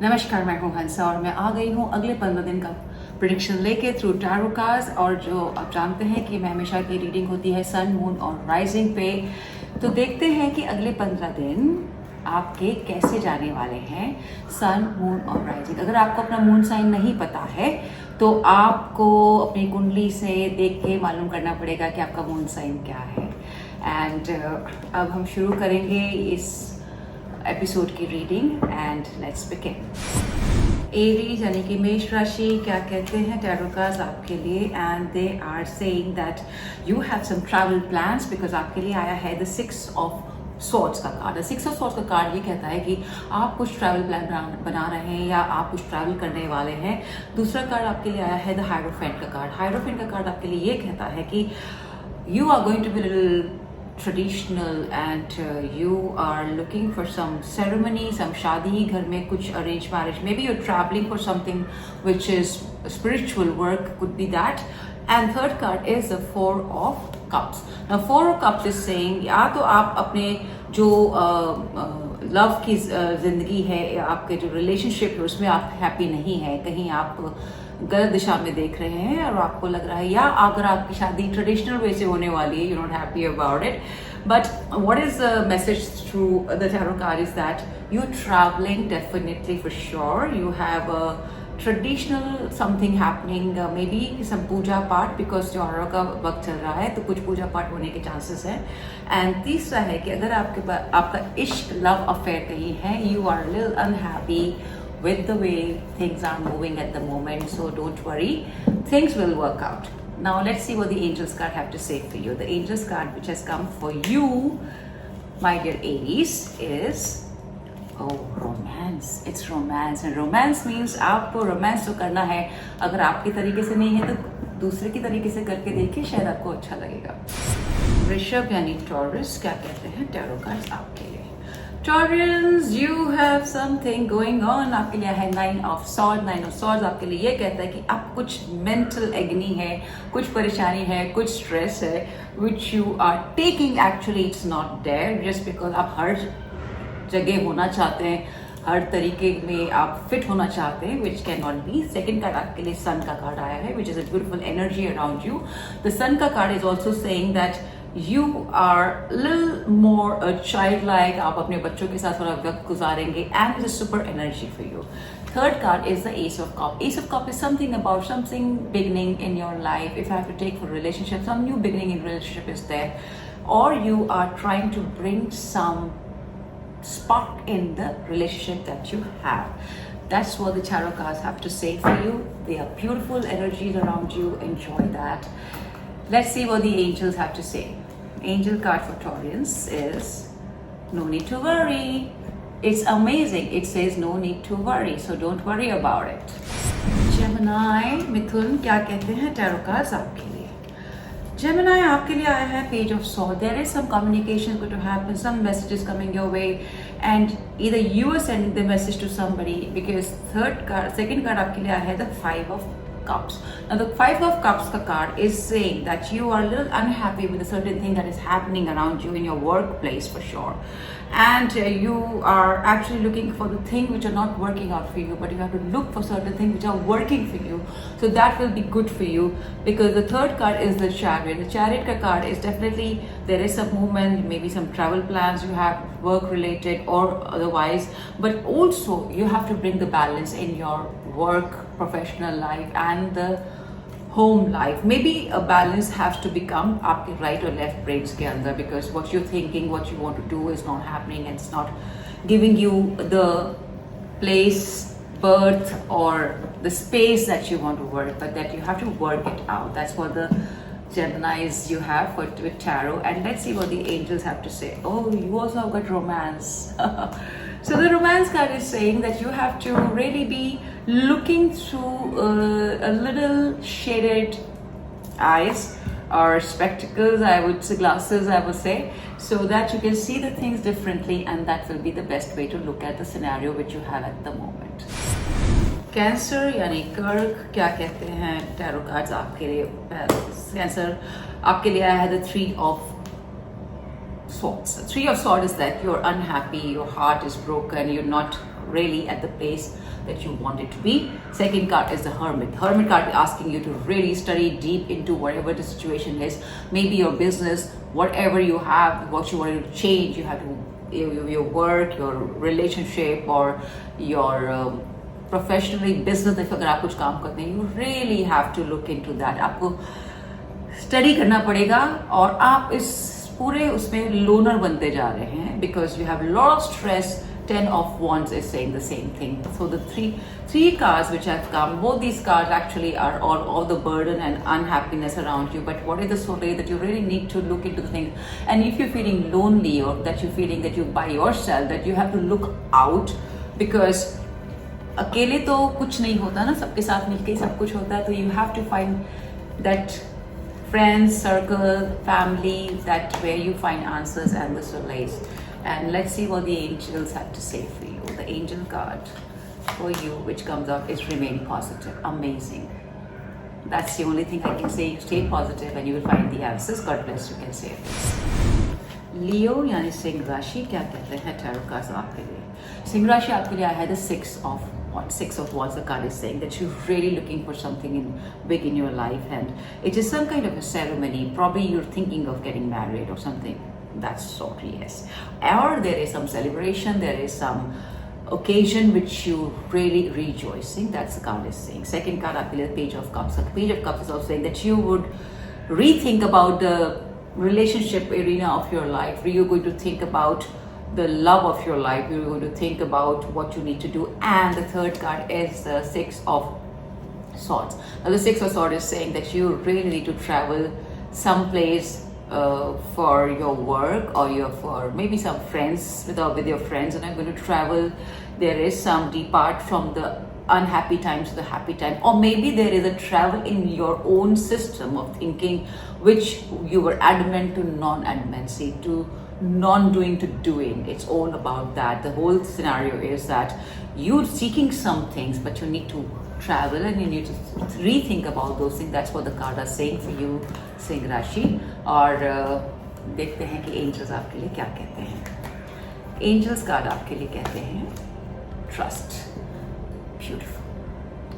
नमस्कार, मैं हूँ हंसा और मैं आ गई हूँ अगले 15 दिन का प्रिडिक्शन लेके थ्रू टैरो कार्ड्स। और जो आप जानते हैं कि मैं हमेशा की रीडिंग होती है सन, मून और राइजिंग पे। तो देखते हैं कि अगले 15 दिन आपके कैसे जाने वाले हैं, सन, मून और राइजिंग। अगर आपको अपना मून साइन नहीं पता है तो आपको अपनी कुंडली से देख के मालूम करना पड़ेगा कि आपका मून साइन क्या है। एंड अब हम शुरू करेंगे इस एपिसोड की reading and let's begin. Aries यानी कि मेष राशि क्या कहते हैं टैरो कार्ड्स आपके लिए, and they are saying that you have some travel plans because आपके लिए आया है द 6 ऑफ सॉर्ड्स का कार्ड। 6 ऑफ सॉर्ड्स का कार्ड ये कहता है कि आप कुछ ट्रैवल प्लान बना रहे हैं या आप कुछ ट्रैवल करने वाले हैं। दूसरा कार्ड आपके लिए आया है द हायरोफेंट का कार्ड। हायरोफेंट का कार्ड आपके लिए ये कहता है कि you are going to be a little traditional and you are looking for some ceremony, some शादी घर में कुछ arranged marriage, maybe you're traveling for something which is spiritual work, could be that. And third card is the 4 of cups. Now 4 of cups is saying या तो आप अपने जो love की जिंदगी है या आपके जो रिलेशनशिप है उसमें आप हैप्पी नहीं है, कहीं आप गलत दिशा में देख रहे हैं और आपको लग रहा है, या अगर आपकी शादी ट्रेडिशनल वे से होने वाली है, you not happy about it. But what is the message through the tarot card is that you travelling definitely for sure, you have a traditional something happening, may be some puja paath because त्योहारों का वक्त चल रहा है तो कुछ पूजा पाठ होने के चांसेस हैं। एंड तीसरा है कि अगर आपके पास आपका इश्क लव अफेयर कहीं है, you are little unhappy with the way things are moving at the moment, so don't worry, things will work out. Now let's see what the angels card have to say for you. The angels card which has come for you, my dear Aries, is romance. It's romance, and romance means आपको romance तो करना है। अगर आपके तरीके से नहीं है तो दूसरे की तरीके से करके देखिए, शायद आपको अच्छा लगेगा। वृषभ यानी टॉरस क्या कहते हैं टैरो कार्ड्स आपके लिए। Taurans, you have something going on. आपके लिए है 9 of Swords. 9 of Swords आपके लिए ये कहता है कि आप कुछ mental agony है, कुछ परेशानी है, कुछ stress है, which you are taking, actually it's not there, just because आप हर जगह होना चाहते हैं, हर तरीके में आप फिट होना चाहते हैं, which cannot be. Second card आपके लिए सन का कार्ड आया है, which is a beautiful energy around you. The sun का card is also saying that you are little more a childlike, आप अपने बच्चों के साथ थोड़ा वक्त गुजारेंगे, and it's a super energy for you. Third card is the Ace of Cups. Ace of Cups is something about something beginning in your life. If I have to take for relationship, some new beginning in relationship is there, or you are trying to bring some spark in the relationship that you have. That's what the tarot cards have to say for you. They are beautiful energies around you. Enjoy that. Let's see what the angels have to say. Angel card for Taurians is no need to worry. It's amazing. It says no need to worry, so don't worry about it. Gemini, मिथुन क्या कहते हैं tarot cards आपके लिए। Gemini आपके लिए आया है Page of Swords. There is some communication going to happen, some messages coming your way, and either you are sending the message to somebody, because second card आपके लिए आया है the 5 of Cups. Now the 5 of Cups ka card is saying that you are a little unhappy with a certain thing that is happening around you in your workplace for sure, and you are actually looking for the thing which are not working out for you, but you have to look for certain things which are working for you, so that will be good for you. Because the third card is the Chariot. The Chariot ka card is definitely there is some movement, maybe some travel plans you have, work related or otherwise, but also you have to bring the balance in your work, professional life and the home life. Maybe a balance has to become आपके right or left brains के अंदर, because what you're thinking, what you want to do is not happening, and it's not giving you the place, birth or the space that you want to work, but that you have to work it out. That's what the Geminis you have with tarot. And let's see what the angels have to say. Oh, you also have got romance. So the romance card is saying that you have to really be looking through a little shaded eyes or spectacles, I would say, glasses I would say, so that you can see the things differently, and that will be the best way to look at the scenario which you have at the moment. Cancer यानी कर्क क्या कहते हैं tarot cards आपके लिए। Cancer आपके लिए आया है the 3 of Swords. 3 of Swords is that you're unhappy, your heart is broken, you're not really at the place that you want it to be. Second card is the Hermit. Hermit card asking you to really study deep into whatever the situation is. Maybe your business, whatever you have, what you want to change, you have to your work, your relationship, or your professionally business में अगर आप कुछ काम करते हैं, you really have to look into that. आपको study करना पड़ेगा और आप इस पूरे उसमें लोनर बनते जा रहे हैं because you have lot of stress. 10 of Wands is saying the same thing. So the three cards which have come, both these cards actually are all the burden and unhappiness around you. But what is the soleil that you really need to look into the things. And if you're feeling lonely or that you're feeling that you're by yourself, that you have to look out because अकेले तो कुछ नहीं होता ना, सबके साथ मिलके सब कुछ होता है. तो you have to find that friends circle, family, that where you find answers and the solace. And let's see what the angels have to say for you. The angel card for you which comes up is remain positive. Amazing. That's the only thing I can say. Stay positive and you will find the answers. God bless you. Can say लियो यानी सिंह राशि क्या कहते हैं tarot cards आपके लिए. सिंह राशि आपके लिए आया है the Six of Wands. The card is saying that you're really looking for something big in your life, and it is some kind of a ceremony. Probably you're thinking of getting married or something. That's sort, yes. Or there is some celebration, there is some occasion which you really rejoicing. That's the card is saying. Second card आपके लिए Page of Cups. The Page of Cups is also saying that you would rethink about the relationship arena of your life. You're going to think about the love of your life. You're going to think about what you need to do. And the third card is the Six of Swords. Now the Six of Swords is saying that you really need to travel someplace for your work, or for maybe some friends with your friends, and I'm going to travel. There is some depart from the unhappy time to the happy time, or maybe there is a travel in your own system of thinking which you were adamant to non-adamancy, to non-doing to doing. It's all about that. The whole scenario is that you're seeking some things, but you need to travel and you need to rethink about those things. That's what the card is saying for you, Singh Rashi. और देखते हैं कि angels आपके लिए क्या कहते हैं. Angels card आपके लिए कहते हैं trust. Beautiful.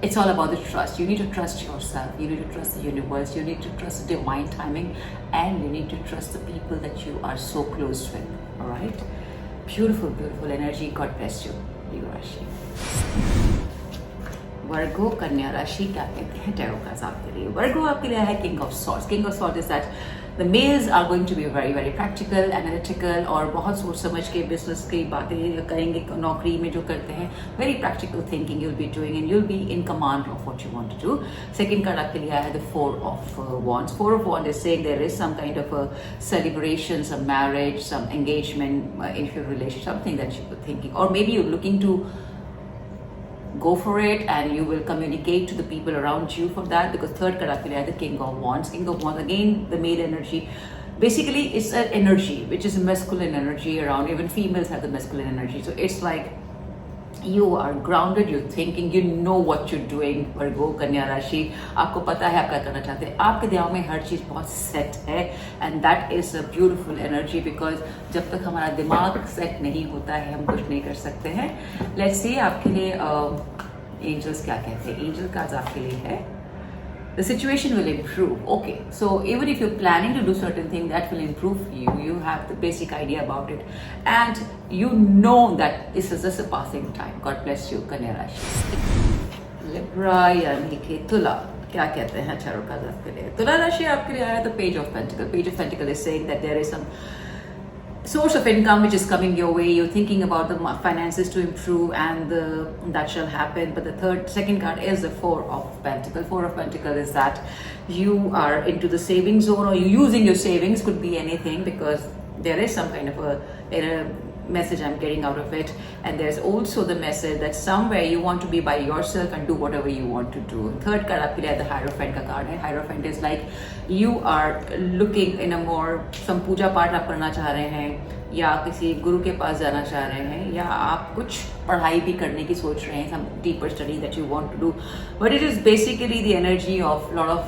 It's all about the trust. You need to trust yourself. You need to trust the universe. You need to trust the divine timing, and you need to trust the people that you are so close with. All right? Beautiful, beautiful energy. God bless you, Leo Rashi. वर्गो कन्या राशि क्या कहते हैं tarot cards आपके लिए. वर्गो आपके लिए है king of swords. King of swords is that the males are going to be very very practical, analytical, और बहुत सोच समझ के बिजनेस की बातें करेंगे. नौकरी में जो करते हैं very practical thinking you'll be doing, and you'll be in command of what you want to do. Second card आपके लिए आया है the Four of Wands. Four of Wands is saying there is some kind of a celebration, some marriage, some engagement in your relationship, something that you were thinking, or maybe you're looking to go for it, and you will communicate to the people around you for that. Because third card आपके लिए है the King of Wands. King of Wands, again the male energy. Basically it's an energy which is a masculine energy around. Even females have the masculine energy, so it's like you are grounded, you're thinking, you know what you're doing. वर्गो कन्या राशि, आपको पता है आप क्या करना चाहते हैं. आपके दिमाग में हर चीज़ बहुत सेट है, and that is a beautiful energy, because जब तक हमारा दिमाग सेट नहीं होता है हम कुछ नहीं कर सकते हैं. Let's see आपके लिए angels क्या कहते हैं. angel cards आपके लिए है the situation will improve. Okay, so even if you're planning to do certain thing, that will improve you. You have the basic idea about it, and you know that this is just a passing time. God bless you, Kanya Rashi. Libra यानी कि तुला क्या कहते हैं tarot cards आपके लिए. तुला राशि आपके लिए आया the Page of Pentacle. Page of Pentacle is saying that there is some source of income which is coming your way. You're thinking about the finances to improve, and that shall happen. But the second card is the Four of Pentacles. Four of Pentacles is that you are into the saving zone, or you're using your savings. Could be anything, because there is some kind of a message I'm getting out of it. And there's also the message that somewhere you want to be by yourself and do whatever you want to do. Third card आपके लिए the Hierophant का card है. Hierophant is like you are looking in a more, some पूजा पाठ आप करना चाह रहे हैं, या किसी गुरु के पास जाना चाह रहे हैं, या आप कुछ पढ़ाई भी करने की सोच रहे हैं, some deeper study that you want to do. But it is basically the energy of lot of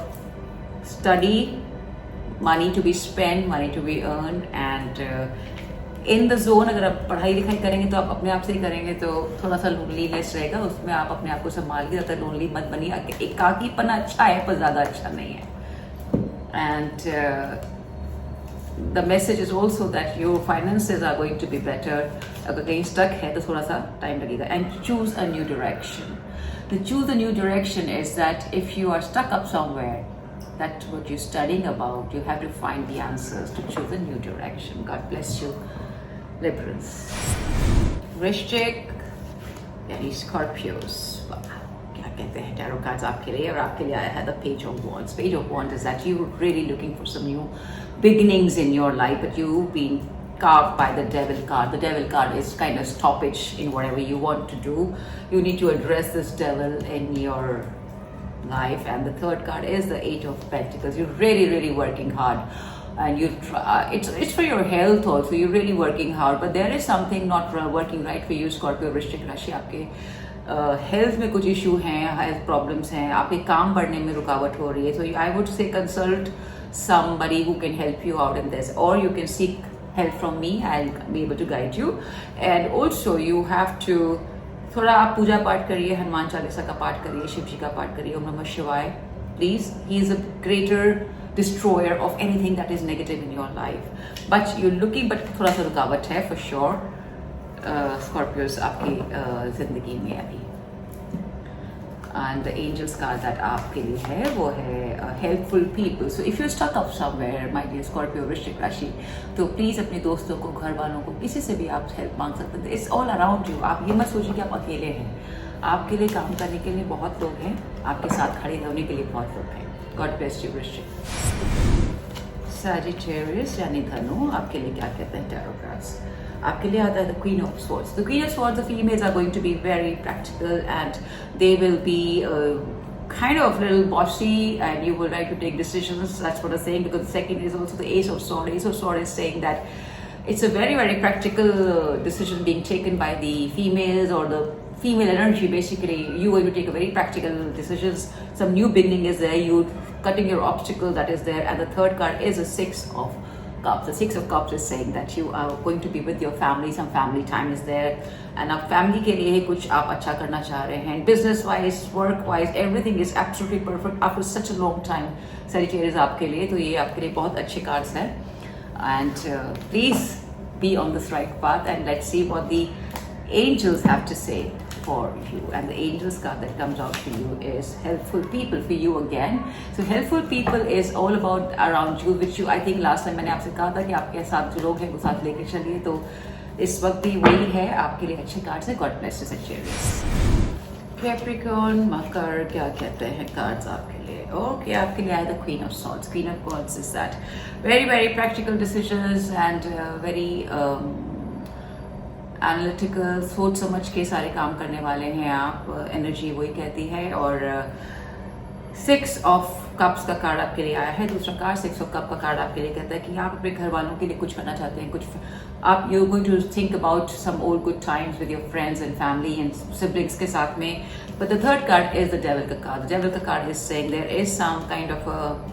study, money to be spent, money to be earned, and in the zone अगर आप पढ़ाई लिखाई करेंगे तो आप अपने आप से ही करेंगे तो थोड़ा सा लोनलीनेस रहेगा, उसमें आप अपने आप को संभाल के ज़्यादा लोनली मत बनिए। एकाकीपना अच्छा है पर ज़्यादा अच्छा नहीं है। And the message is also that your finances are going to be better. अगर कहीं स्टक है तो थोड़ा सा टाइम लगेगा। And choose a new direction. To choose a new direction is that if you are stuck up somewhere, that what you're studying about, you have to find the answers to choose a new direction. God bless you, Liberals. Vrishchik, यानी Scorpios. क्या कहते हैं tarot cards आपके लिए, और आपके लिए आया है the page of wands. Page of wands is that you're really looking for some new beginnings in your life, but you've been carved by the devil card. The devil card is kind of stoppage in whatever you want to do. You need to address this devil in your life. And the third card is the Eight of Pentacles. You're really working hard, and you try, it's for your health also. You're really working hard, but there is something not working right for you, Scorpio वृश्चिक राशि. आपके health में कुछ issue हैं, health problems हैं, आपके काम बढ़ने में रुकावट हो रही है. So I would say consult somebody who can help you out in this, or you can seek help from me. I'll be able to guide you. And also you have to थोड़ा आप पूजा पाठ करिए, हनुमान चालीसा का पाठ करिए, शिव जी का पाठ करिए, ओम नमः शिवाय. Please, he is a greater destroyer of anything that is negative in your life. But you're looking, but थोड़ा सा रुकावट है for sure. Scorpios आपकी जिंदगी में अभी. And the angels card that आपके लिए है वो है helpful people. So if you're stuck up somewhere, my dear Scorpio वृश्चिक राशि, तो प्लीज अपने दोस्तों को, घर वालों को, किसी से भी आप हेल्प मांग सकते हैं. It's all around you. आप ये मत सोचिए कि आप अकेले हैं. आपके लिए काम करने के लिए बहुत लोग हैं, आपके साथ खड़े होने के लिए बहुत लोग हैं. गॉड ब्लेस यू वृश्चिक. Sagittarius यानी धनु, आपके लिए क्या कहते हैं टैरो कार्ड्स. आपके लिए आता है the queen of swords. The queen of swords, the females are going to be very practical and they will be kind of little bossy, and you will like to take decisions. That's what I'm saying, because the second is also the Ace of Swords. Ace of Swords is saying that it's a very practical decision being taken by the females, or the female energy. Basically, you are going to take a very practical decisions. Some new beginning is there. You cutting your obstacle that is there. And the third card is a Six of Cups. The Six of Cups is saying that you are going to be with your family. Some family time is there, and आप family के लिए कुछ आप अच्छा करना चाह रहे हैं. Business wise, work wise, everything is absolutely perfect after such a long time. Sagittarius आपके लिए, तो ये आपके लिए बहुत अच्छे cards हैं. And please be on this right path, and let's see what the angels have to say for you. And the angels card that comes out for you is helpful people for you again. So helpful people is all about around you, which you, I think last time मैंने आपसे कहा था कि आपके साथ जो लोग हैं वो साथ लेके चलिए. तो इस वक्त भी वही है, आपके लिए अच्छे कार्ड्स है. God bless you Sagittarius. Capricorn, मकर, क्या कहते हैं कार्ड्स आपके लिए. ओके, आपके लिए आया the queen of swords. Queen of swords is that very practical decisions and very analytical, सोच समझ के सारे काम करने वाले हैं आप. एनर्जी वही कहती है. और सिक्स ऑफ कप्स का कार्ड आपके लिए आया है. दूसरा कार्ड सिक्स ऑफ कप का कार्ड आपके लिए कहता है कि आप अपने घर वालों के लिए कुछ करना चाहते हैं. कुछ आप you going to think about some old good times with your friends and family and siblings के साथ में. But the third card is the devil का कार्ड. द डेविल का card is saying there is some kind of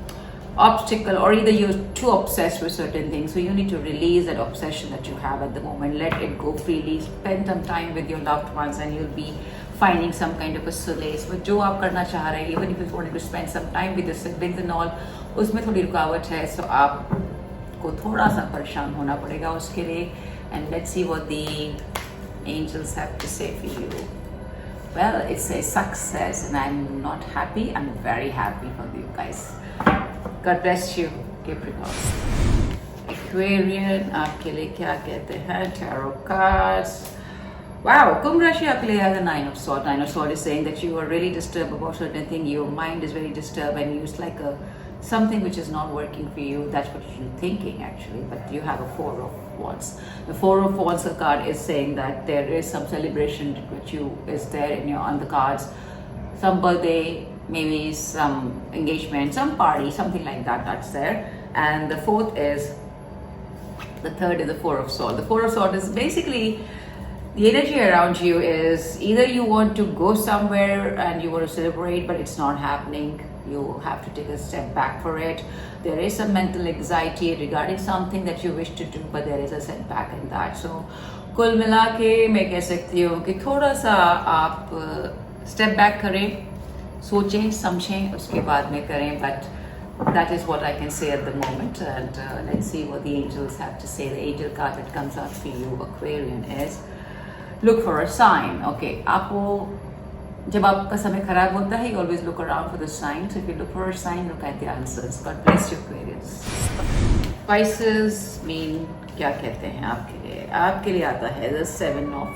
obstacle, or either you're too obsessed with certain things, so you need to release that obsession that you have at the moment. Let it go freely. Spend some time with your loved ones and you'll be finding some kind of a solace. But जो आप करना चाह रहे हैं, even if you want to spend some time with your siblings and all, उसमें थोड़ी रुकावट है. So आपको थोड़ा सा परेशान होना पड़ेगा उसके लिए. And let's see what the angels have to say for you. Well, it's a success and I'm not happy. I'm very happy for you guys. God bless you, Capricorn. Aquarian, आपके लिए क्या कहते हैं tarot cards. Wow, कुंभ राशि आपके लिए है the Nine of Swords. Nine of Swords is saying that you are really disturbed about certain thing. Your mind is very disturbed and it's like something which is not working for you. That's what you're thinking actually. But you have a Four of Wands. The Four of Wands card is saying that there is some celebration which is there in on the cards. Some birthday, maybe some engagement, some party, something like that, that's there. And the fourth is, the third is the Four of Swords. The Four of Swords is basically, the energy around you is either you want to go somewhere and you want to celebrate, but it's not happening. You have to take a step back for it. There is some mental anxiety regarding something that you wish to do, but there is a setback in that. So कुल मिला के मैं कह सकती हूँ कि थोड़ा सा आप स्टेप बैक करें, सोचें समझें, उसके बाद में करें. But that is what I can say at the moment, and let's see what the angels have to say. The angel card that comes out for you, Aquarian, is look for a sign. Okay, आपको जब आपका समय खराब होता है, you always look around for the signs. If you look for a sign, look at the answers. God bless you, Aquarius. Pisces mean क्या कहते हैं आपके लिए? आपके लिए आता है the Seven of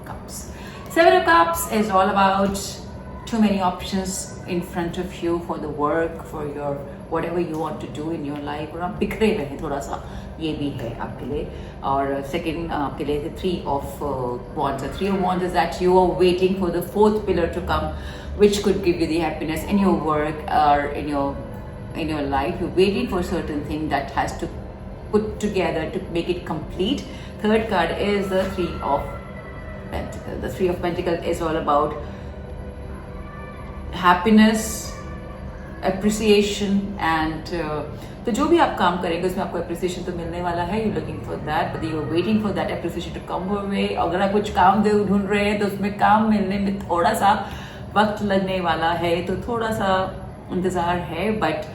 Cups. Seven of Cups is all about too many options in front of you for the work, for your whatever you want to do in your life. और आप बिखरे हुए हैं थोड़ा सा, ये भी है आपके लिए. और second आपके लिए Three of Wands. The Three of Wands is that you are waiting for the fourth pillar to come, which could give you the happiness in your work or in your life. You're waiting for a certain thing that has to put together to make it complete. Third card is the Three of Pentacles. The Three of Pentacles is all about happiness, appreciation, and तो जो भी आप काम करेंगे उसमें आपको appreciation तो मिलने वाला है. You're looking for that, but you're waiting for that appreciation to come your way. अगर आप कुछ काम ढूंढ रहे हैं तो उसमें काम मिलने में थोड़ा सा वक्त लगने वाला है, तो थोड़ा सा इंतज़ार है. बट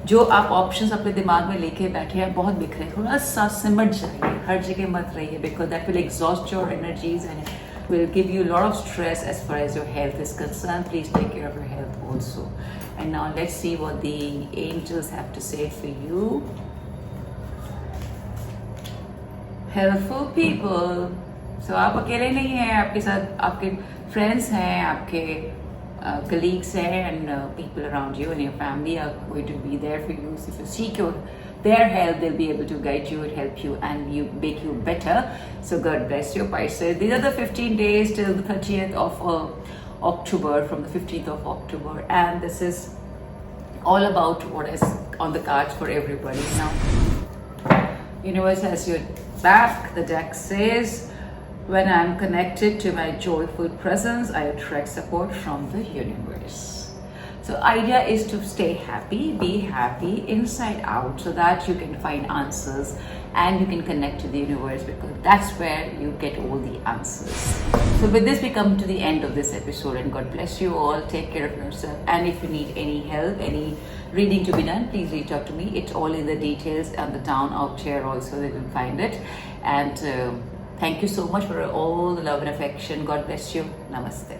जो आप ऑप्शंस अपने दिमाग में लेके बैठे हैं बहुत बिखरे, थोड़ा सा सिमट जाइए, हर जगह मत रहिए, because that will exhaust your energies and will give you a lot of stress as far as your health is concerned. Please take care of your health also. And now let's see what the angels have to say for you. Helpful people. So आप अकेले नहीं हैं, आपके साथ आपके friends हैं, आपके colleagues हैं, and people around you and your family are going to be there for you. So if you seek their help, they'll be able to guide you and help you and make you better. So God bless you, Pisces. These are the 15 days till the 30th of October, from the 15th of October, and this is all about what is on the cards for everybody. Now, universe has your back. The deck says, when I'm connected to my joyful presence, I attract support from the universe. So idea is to stay happy, be happy inside out, so that you can find answers and you can connect to the universe, because that's where you get all the answers. So with this we come to the end of this episode, and God bless you all. Take care of yourself, and if you need any help, any reading to be done, please reach out to me. It's all in the details and the down out here also, they will find it. And thank you so much for all the love and affection. God bless you. Namaste.